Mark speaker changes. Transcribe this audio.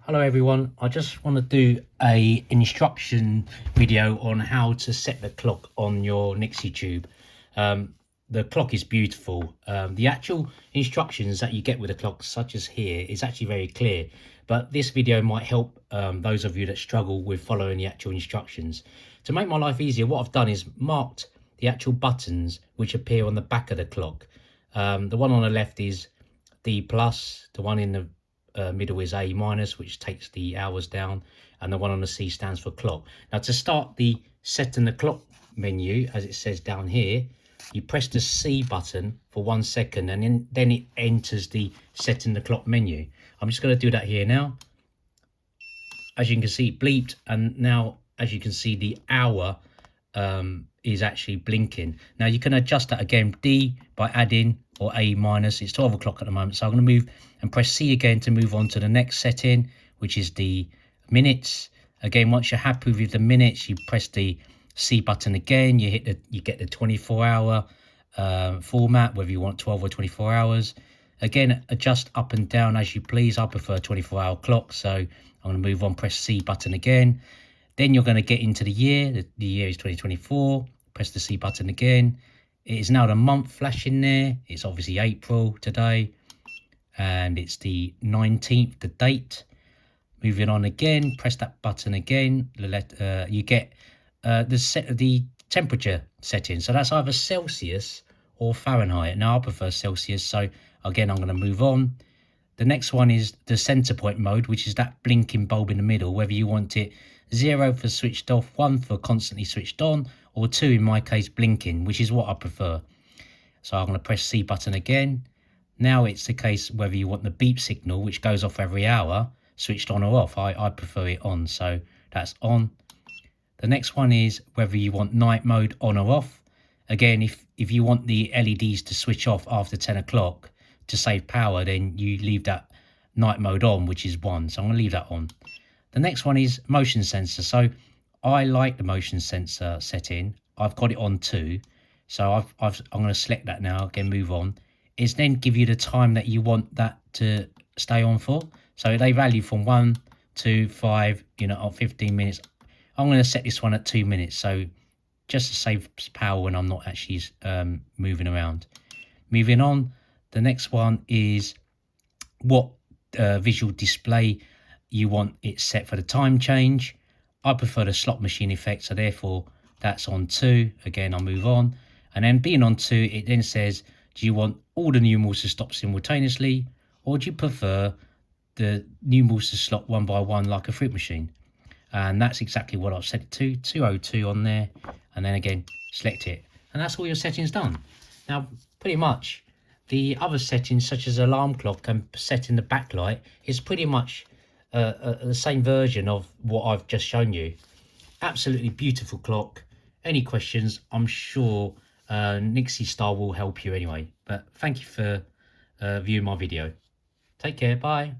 Speaker 1: Hello everyone, I just want to do a instruction video on how to set the clock on your Nixie tube. The clock is beautiful. The actual instructions that you get with the clock, such as here, is actually very clear, but this video might help those of you that struggle with following the actual instructions. To make my life easier, what I've done is marked the actual buttons which appear on the back of the clock. The one on the left is D plus, the one in the middle is A minus, which takes the hours down, and the one on the C stands for clock. Now to start the setting the clock menu, as it says down here, you press the C button for 1 second, and then it enters the setting the clock menu. I'm just going to do that here now. As you can see, it bleeped, and now as you can see, the hour is actually blinking. Now you can adjust that again, D by adding, or A minus. It's 12 o'clock at the moment, so I'm going to move and press C again to move on to the next setting, which is the minutes. Again, once you're happy with the minutes, you press the C button again. You get the 24-hour format, whether you want 12 or 24 hours. Again, adjust up and down as you please. I prefer 24-hour clock, so I'm going to move on, press C button again. Then you're going to get into the year. The year is 2024. Press the C button again. It is now the month flashing there. It's obviously April today, and it's the 19th, the date. Moving on again, press that button again. You get the temperature setting. So that's either Celsius or Fahrenheit. Now I prefer Celsius, so again I'm going to move on. The next one is the center point mode, which is that blinking bulb in the middle, whether you want it 0 for switched off, 1 for constantly switched on, or 2 in my case blinking, which is what I prefer. So I'm going to press C button again. Now it's the case whether you want the beep signal, which goes off every hour, switched on or off. I prefer it on, so that's on. The next one is whether you want night mode on or off. Again, if you want the LEDs to switch off after 10 o'clock to save power, then you leave that night mode on, which is 1. So I'm going to leave that on. The next one is motion sensor. So I like the motion sensor setting. I've got it on 2. So I'm going to select that now. Again, move on. It's then give you the time that you want that to stay on for. So they value from 1 to 5, or 15 minutes. I'm going to set this one at 2 minutes. So just to save power when I'm not actually moving around. Moving on. The next one is what visual display you want it set for the time change. I prefer the slot machine effect, so therefore that's on 2. Again, I'll move on. And then being on 2, it then says, do you want all the numerals to stop simultaneously, or do you prefer the numerals to slot one by one like a fruit machine? And that's exactly what I've set it to, 202 on there, and then again select it, and that's all your settings done. Now pretty much the other settings, such as alarm clock and setting the backlight, is pretty much the same version of what I've just shown you. Absolutely beautiful clock. Any questions, I'm sure Nixie Star will help you anyway. But thank you for viewing my video. Take care, bye.